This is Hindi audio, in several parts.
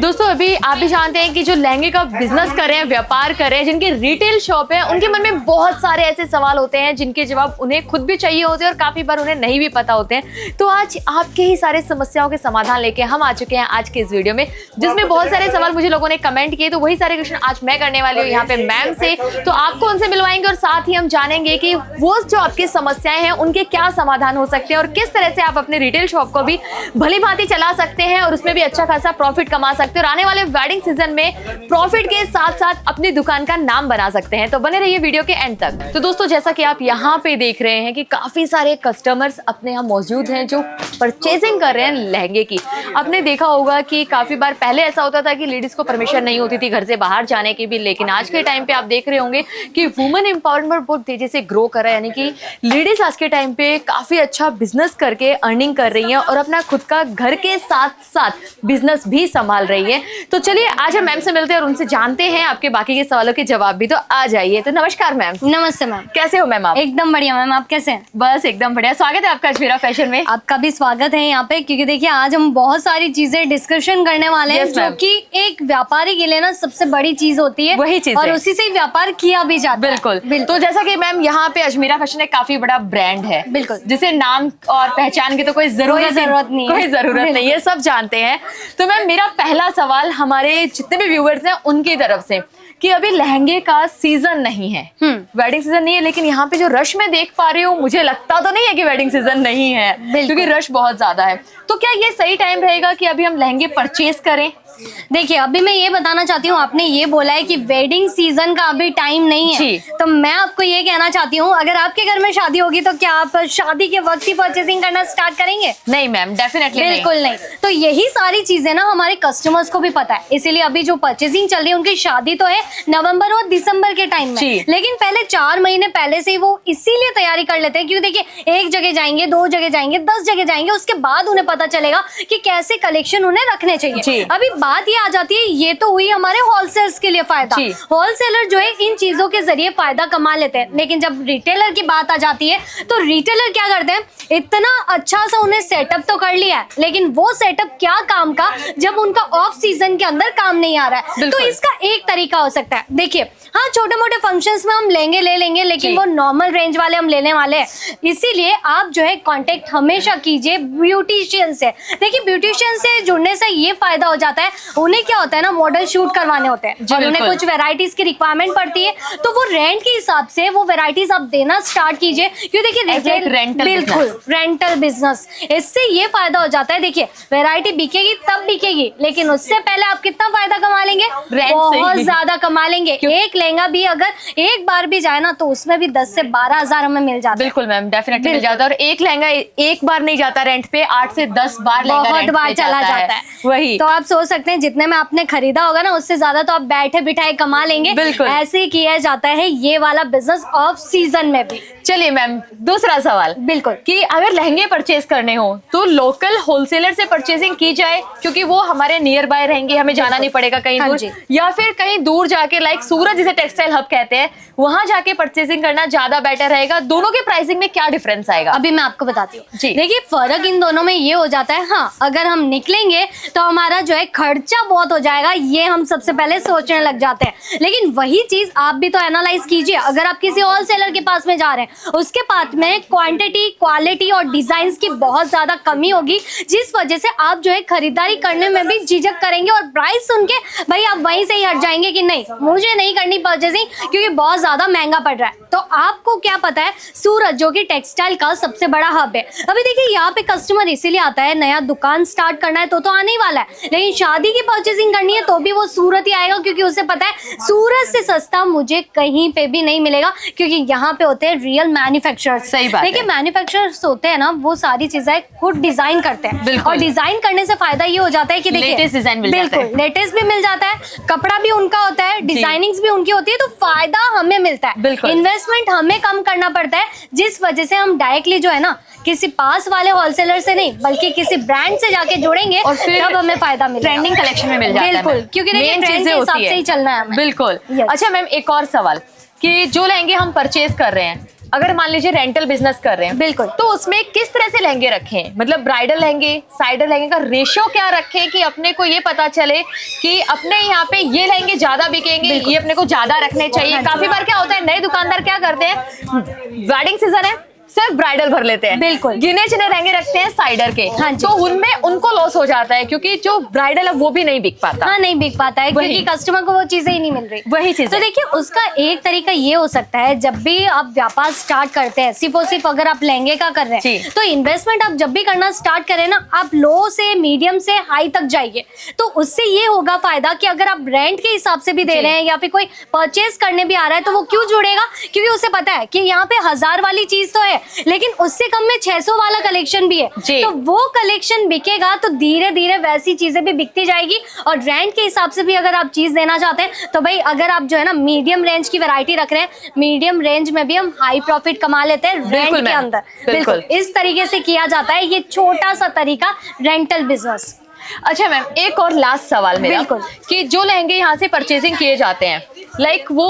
दोस्तों अभी आप भी जानते हैं कि जो लहंगे का बिजनेस कर रहे हैं, व्यापार कर रहे हैं, जिनकी रिटेल शॉप है, उनके मन में बहुत सारे ऐसे सवाल होते हैं जिनके जवाब उन्हें खुद भी चाहिए होते हैं और काफी बार उन्हें नहीं भी पता होते हैं। तो आज आपके ही सारे समस्याओं के समाधान लेके हम आ चुके हैं आज के इस वीडियो में, जिसमें बहुत सारे सवाल मुझे लोगों ने कमेंट किए। तो वही सारे क्वेश्चन आज मैं करने वाली हूँ यहाँ पे मैम से। तो आपको उनसे मिलवाएंगे और साथ ही हम जानेंगे कि वो जो आपकी समस्याएं हैं उनके क्या समाधान हो सकते हैं और किस तरह से आप अपने रिटेल शॉप को भी भली भांति चला सकते हैं और उसमें भी अच्छा खासा प्रॉफिट कमा सकते हैं और आने वाले वेडिंग सीजन में प्रॉफिट के साथ साथ अपनी दुकान का नाम बना सकते हैं। तो बने रहिए वीडियो के एंड तक। तो दोस्तों जैसा कि आप यहाँ पे देख रहे हैं कि काफी सारे कस्टमर्स अपने यहाँ मौजूद हैं जो परचेजिंग कर रहे हैं लहंगे की। आपने देखा होगा कि काफी बार पहले ऐसा होता था कि लेडीज को परमिशन नहीं होती थी घर से बाहर जाने की भी, लेकिन आज के टाइम पे आप देख रहे होंगे कि वुमेन एम्पावरमेंट बहुत तेजी से ग्रो कर रहा है, यानी कि लेडीज आज के टाइम पे काफी अच्छा बिजनेस करके अर्निंग कर रही हैं और अपना खुद का घर के साथ साथ बिजनेस भी संभाल रही है। तो चलिए आज हम मैम से मिलते हैं और उनसे जानते हैं आपके बाकी के सवालों के जवाब भी। तो आ जाइए। तो नमस्कार मैम। नमस्ते मैम, कैसे हो मैम आप? एकदम बढ़िया मैम, आप कैसे हैं? बस एकदम बढ़िया। स्वागत है आपका अजमेरा फैशन में। आपका भी स्वागत है यहाँ पे, क्योंकि देखिए आज हम बहुत सारी चीजें डिस्कशन करने वाले हैं जो कि एक व्यापारी के लिए ना सबसे बड़ी चीज होती है, वही चीज और है। उसी से ही व्यापार किया भी जाता है। बिल्कुल। तो जैसा कि मैम यहाँ पे अजमेरा फैशन एक काफी बड़ा ब्रांड है, बिल्कुल, जिसे नाम और पहचान की तो कोई जरूरत नहीं है, सब जानते हैं। तो मैम मेरा पहला सवाल हमारे जितने भी व्यूअर्स हैं उनकी तरफ से कि अभी लहंगे का सीजन नहीं है, वेडिंग सीजन नहीं है, लेकिन यहाँ पे जो रश मैं देख पा रही हूँ मुझे लगता तो नहीं है कि वेडिंग सीजन नहीं है, क्योंकि रश बहुत ज्यादा है। तो क्या ये सही टाइम रहेगा कि अभी हम लहंगे परचेज करें? देखिए अभी मैं ये बताना चाहती हूँ, आपने ये बोला है कि वेडिंग सीजन का अभी टाइम नहीं है, तो मैं आपको ये कहना चाहती हूँ अगर आपके घर में शादी होगी तो क्या आप शादी के वक्त ही परचेसिंग करना स्टार्ट करेंगे? नहीं मैम, डेफिनेटली बिल्कुल नहीं। तो यही सारी चीजें ना हमारे कस्टमर्स को भी पता है, इसीलिए अभी जो परचेसिंग चल रही है उनकी शादी तो है नवंबर और दिसंबर के टाइम में, लेकिन पहले 4 महीने पहले से ही वो इसीलिए तैयारी कर लेते हैं क्योंकि देखिए एक जगह जाएंगे, 2 जगह जाएंगे, 10 जगह जाएंगे, उसके बाद उन्हें पता चलेगा कि कैसे कलेक्शन उन्हें रखने चाहिए। अभी बात ये आ जाती है, ये तो हुई हमारे होलसेलर्स के लिए फायदा। होलसेलर जो है इन चीजों के जरिए फायदा कमा लेते हैं, लेकिन जब रिटेलर की बात आ जाती है तो रिटेलर क्या करते हैं, इतना अच्छा सा उन्हें सेटअप तो कर लिया है, लेकिन वो सेटअप क्या काम का जब उनका ऑफ सीजन के अंदर काम नहीं आ रहा है। तो इसका एक तरीका हो सकता है, देखिए हाँ छोटे मोटे फंक्शंस में हम लहंगे ले लेंगे, लेकिन वो नॉर्मल रेंज वाले हम लेने वाले हैं, इसीलिए आप जो है कांटेक्ट हमेशा कीजिए ब्यूटिशियन से। देखिए ब्यूटिशियन से जुड़ने से ये फायदा हो जाता है, उन्हें क्या होता है ना मॉडल शूट करवाने होते हैं और उन्हें कुछ वेराइटीज की रिक्वायरमेंट पड़ती है, तो वो रेंट के हिसाब से वो वेराइटीज आप देना स्टार्ट कीजिए, क्योंकि देखिए बिल्कुल रेंटल बिजनेस, इससे ये फायदा हो जाता है। देखिए वेराइटी बिकेगी तब बिकेगी, लेकिन उससे पहले आप कितना फायदा कमा लेंगे, बहुत ज्यादा कमा लेंगे। एक लहंगा भी अगर एक बार भी जाए ना तो उसमें भी 10 से 12 हजार हमें मिल जाता है। बिल्कुल मैम, डेफिनेटली मिल जाता है। और एक लहंगा एक बार नहीं जाता रेंट पे, 8 से 10 बार बहुत बार चला जाता है। वही तो आप सोच सकते हैं जितने में आपने खरीदा होगा ना उससे ज्यादा तो आप बैठे बिठाए कमा लेंगे। बिल्कुल ऐसे ही किया जाता है ये वाला बिजनेस ऑफ सीजन में भी। चलिए मैम दूसरा सवाल, बिल्कुल, कि अगर लहंगे परचेज करने हो तो लोकल होलसेलर से परचेजिंग की जाए क्योंकि वो हमारे नियर बाय रहेंगे, हमें जाना नहीं पड़ेगा कहीं दूर, या फिर कहीं दूर जाके लाइक सूरत जिसे टेक्सटाइल हब कहते हैं वहां जाके परचेजिंग करना ज्यादा बेटर रहेगा? दोनों के प्राइसिंग में क्या डिफरेंस आएगा? अभी मैं आपको बताती हूँ। देखिए फर्क इन दोनों में ये हो जाता है, हाँ अगर हम निकलेंगे तो हमारा जो है खर्चा बहुत हो जाएगा, ये हम सबसे पहले सोचने लग जाते हैं, लेकिन वही चीज आप भी तो एनालाइज कीजिए। अगर आप किसी होलसेलर के पास में जा रहे हैं उसके पास में क्वांटिटी, क्वालिटी और डिजाइन की बहुत ज्यादा कमी होगी, जिस वजह से आप जो है खरीदारी करने में भी झिझक करेंगे और प्राइस सुन के भाई आप वहीं से ही हट जाएंगे कि नहीं मुझे नहीं करनी परचेसिंग क्योंकि बहुत ज्यादा महंगा पड़ रहा है। तो आपको क्या पता है, सूरत जो कि टेक्सटाइल का सबसे बड़ा हब है, अभी देखिए यहाँ पे कस्टमर इसीलिए आता है, नया दुकान स्टार्ट करना है तो आने ही वाला है, लेकिन शादी की परचेसिंग करनी है तो भी वो सूरत ही आएगा, क्योंकि उसे पता है सूरत से सस्ता मुझे कहीं पे भी नहीं मिलेगा, क्योंकि यहाँ पे होते हैं रियल मैन्युफैक्चरर्स। सही बात है। देखिए मैन्युफैक्चरर्स होते हैं ना वो सारी चीजें खुद डिजाइन करते हैं, और डिजाइन करने से फायदा ये हो जाता है कि देखिए लेटेस्ट डिजाइन मिल जाता है, लेटेस्ट भी मिल जाता है, कपड़ा भी उनका होता है, डिजाइनिंग्स भी उनकी होती है, तो फायदा हमें मिलता है, इन्वेस्टमेंट हमें कम करना पड़ता है, जिस वजह से हम डायरेक्टली जो है ना किसी पास वाले होलसेलर से नहीं बल्कि किसी ब्रांड से जाके जुड़ेंगे और फिर तब हमें फायदा मिलेगा, ट्रेंडिंग कलेक्शन में मिल जाता है। बिल्कुल, क्योंकि देखिए ट्रेंड के हिसाब से ही चलना है हमें। बिल्कुल। अच्छा मैम एक और सवाल कि जो लहंगे हम परचेज कर रहे हैं अगर मान लीजिए रेंटल बिजनेस कर रहे हैं, बिल्कुल, तो उसमें किस तरह से लहंगे रखें, मतलब ब्राइडल लहंगे, साइडर लहंगे का रेशियो क्या रखें कि अपने को ये पता चले कि अपने यहाँ पे ये लहंगे ज्यादा बिकेंगे, ये अपने को ज्यादा रखने चाहिए। काफी बार क्या होता है, नए दुकानदार क्या करते हैं, वेडिंग सीजन है सिर्फ ब्राइडल भर लेते हैं, बिल्कुल, गिने चुने लहंगे रखते हैं साइडर के, हाँ जी, तो उनमें उनको लॉस हो जाता है क्योंकि जो ब्राइडल है वो भी नहीं बिक पाता। हाँ, नहीं बिक पाता है क्योंकि कस्टमर को वो चीजें ही नहीं मिल रही। वही चीज तो देखिए उसका एक तरीका ये हो सकता है, जब भी आप व्यापार स्टार्ट करते हैं, सिर्फ अगर आप लहंगे का कर रहे हैं तो इन्वेस्टमेंट आप जब भी करना स्टार्ट करें ना, आप लो से मीडियम से हाई तक जाइए, तो उससे ये होगा फायदा कि अगर आप रेंट के हिसाब से भी दे रहे हैं या फिर कोई परचेज करने भी आ रहा है तो वो क्यों जुड़ेगा, क्योंकि उसे पता है कि यहाँ पे 1000 वाली चीज तो है लेकिन उससे कम में 600 वाला कलेक्शन भी है, तो वो कलेक्शन बिकेगा तो धीरे धीरे वैसी चीजें भी बिकती जाएगी। और रेंट के हिसाब से भी अगर आप चीज देना चाहते हैं तो भाई अगर आप जो है ना मीडियम रेंज की वैरायटी रख रहे हैं, मीडियम रेंज में भी हम हाई प्रॉफिट कमा लेते हैं रेंट के अंदर। बिल्कुल इस तरीके से किया जाता है, ये छोटा सा तरीका रेंटल बिजनेस। अच्छा मैम, एक और लास्ट सवाल मेरा कि जो लहंगे यहाँ से परचेजिंग किए जाते हैं, लाइक वो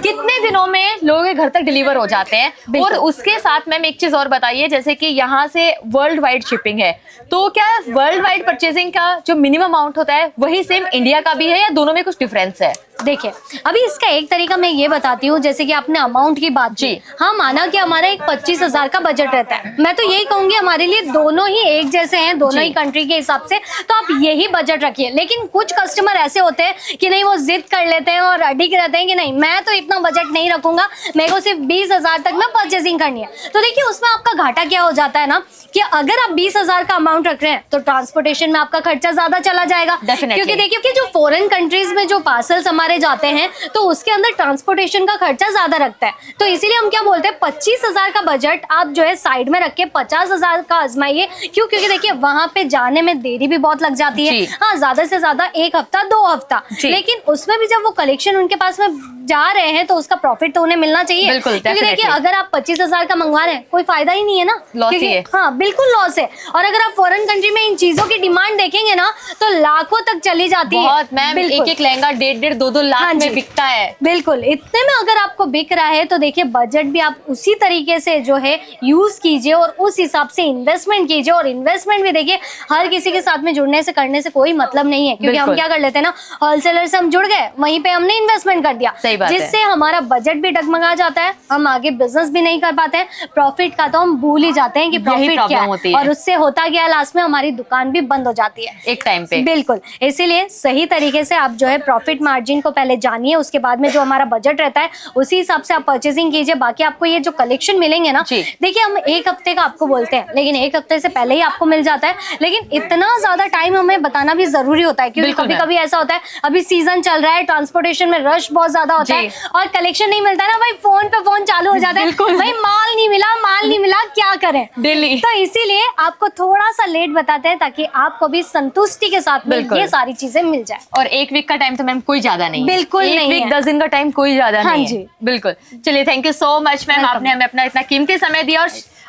कितने दिनों में लोगों के घर तक डिलीवर हो जाते हैं? और उसके साथ मैम एक चीज और बताइए, जैसे कि यहाँ से वर्ल्ड वाइड शिपिंग है, तो क्या वर्ल्ड वाइड परचेजिंग का जो मिनिमम अमाउंट होता है वही सेम इंडिया का भी है या दोनों में कुछ डिफरेंस है? देखिए अभी इसका एक तरीका मैं ये बताती हूँ, जैसे कि आपने अमाउंट की बात की, हाँ माना कि हमारा एक 25,000 का बजट रहता है, मैं तो यही कहूंगी हमारे लिए दोनों ही एक जैसे हैं, दोनों ही कंट्री के हिसाब से, तो आप यही बजट रखिए। लेकिन कुछ कस्टमर ऐसे होते हैं कि नहीं, वो जिद कर लेते हैं और अडिग रहते हैं कि नहीं मैं तो इतना बजट नहीं रखूंगा, मेरे को सिर्फ 20,000 तक में परचेसिंग करनी है। तो देखिए उसमें आपका घाटा क्या हो जाता है ना, कि अगर आप 20,000 का अमाउंट रख रहे हैं तो ट्रांसपोर्टेशन में आपका खर्चा ज्यादा चला जाएगा, क्योंकि देखिए कि जो फॉरेन कंट्रीज में जो पार्सल्स हमारे जाते हैं तो उसके अंदर ट्रांसपोर्टेशन का खर्चा ज्यादा रखता है। तो इसीलिए हम क्या बोलते हैं, 25,000 का बजट आप जो है साइड में रख के 50,000 का आजमाइए। क्यों? क्योंकि देखिए वहां पे जाने में देरी भी बहुत लग जाती है, हाँ ज्यादा से ज्यादा 1 हफ्ता 2 हफ्ता, लेकिन उसमें भी जब वो कलेक्शन उनके पास में जा रहे हैं तो उसका प्रॉफिट तो उन्हें मिलना चाहिए। क्योंकि देखिए अगर आप 25,000 का मंगवा रहे हैं कोई फायदा ही नहीं है ना, लॉस ही है। हाँ बिल्कुल लॉस है। और अगर आप फॉरेन कंट्री में इन चीजों की डिमांड देखेंगे ना तो लाखों तक चली जाती है। मैम एक लहंगा 1.5 2 लाख में बिकता है। बिल्कुल, इतने में अगर आपको बिक रहा है तो देखिए बजट भी आप उसी तरीके से जो है यूज कीजिए और उस हिसाब से इन्वेस्टमेंट कीजिए। और इन्वेस्टमेंट भी देखिए हर किसी के साथ में जुड़ने से करने से कोई मतलब नहीं है, क्योंकि हम क्या कर लेते हैं ना, होलसेलर से हम जुड़ गए, वहीं पे हमने इन्वेस्टमेंट कर दिया, जिससे हमारा बजट भी डगमगा जाता है, हम आगे बिजनेस भी नहीं कर पाते हैं, प्रॉफिट का तो हम भूल ही जाते हैं कि प्रॉफिट क्या है, और उससे होता क्या लास्ट में हमारी दुकान भी बंद हो जाती है एक टाइम पे। बिल्कुल, इसीलिए सही तरीके से आप जो है प्रॉफिट मार्जिन को पहले जानिए, उसके बाद में जो हमारा बजट रहता है उसी हिसाब से आप परचेसिंग कीजिए। बाकी आपको ये जो कलेक्शन मिलेंगे ना, देखिए हम 1 हफ्ते का आपको बोलते हैं लेकिन 1 हफ्ते से पहले ही आपको मिल जाता है, लेकिन इतना ज्यादा टाइम हमें बताना भी जरूरी होता है, क्योंकि कभी कभी ऐसा होता है अभी सीजन चल रहा है, ट्रांसपोर्टेशन में रश बहुत ज्यादा होता है और कलेक्शन नहीं मिलता ना, भाई फोन पे फोन चालू हो जाता है, भाई माल नहीं मिला क्या करें डेली। तो इसीलिए आपको थोड़ा सा लेट बताते हैं ताकि आपको भी संतुष्टि के साथ में ये सारी चीजें मिल जाए। और 1 वीक का टाइम तो मैम कोई ज्यादा नहीं, बिल्कुल नहीं, 1 वीक 10 दिन का टाइम कोई ज्यादा नहीं है। बिल्कुल, चलिए thank you so much ma'am, आपने हमें अपना इतना कीमती समय दिया और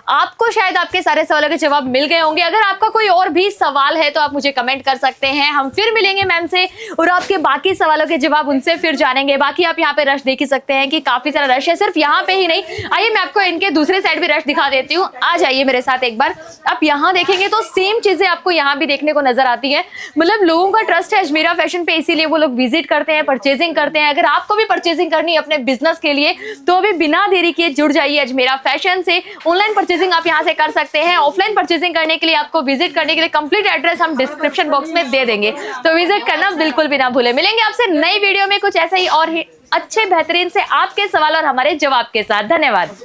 आपको शायद आपके सारे सवालों के जवाब मिल गए होंगे। अगर आपका कोई और भी सवाल है तो आप मुझे कमेंट कर सकते हैं, हम फिर मिलेंगे मैम से और आपके बाकी सवालों के जवाब उनसे फिर जानेंगे। बाकी आप यहाँ पे रश देख ही सकते हैं कि काफी सारा रश है, सिर्फ यहाँ पे ही नहीं, आइए मैं आपको इनके दूसरे साइड भी रश दिखा देती हूँ, आ जाइए मेरे साथ एक बार। आप यहाँ देखेंगे तो सेम चीजें आपको यहाँ भी देखने को नजर आती है, मतलब लोगों का ट्रस्ट है अजमेरा फैशन पे, इसीलिए वो लोग विजिट करते हैं, परचेजिंग करते हैं। अगर आपको भी परचेजिंग करनी है अपने बिजनेस के लिए तो अभी बिना देरी किए जुड़ जाइए अजमेरा फैशन से। ऑनलाइन परचेजिंग आप यहाँ से कर सकते हैं, ऑफलाइन परचेजिंग करने के लिए आपको विजिट करने के लिए कंप्लीट एड्रेस हम डिस्क्रिप्शन बॉक्स में दे देंगे, तो विजिट करना बिल्कुल भी ना भूले। मिलेंगे आपसे नई वीडियो में कुछ ऐसे ही और अच्छे बेहतरीन से आपके सवाल और हमारे जवाब के साथ। धन्यवाद।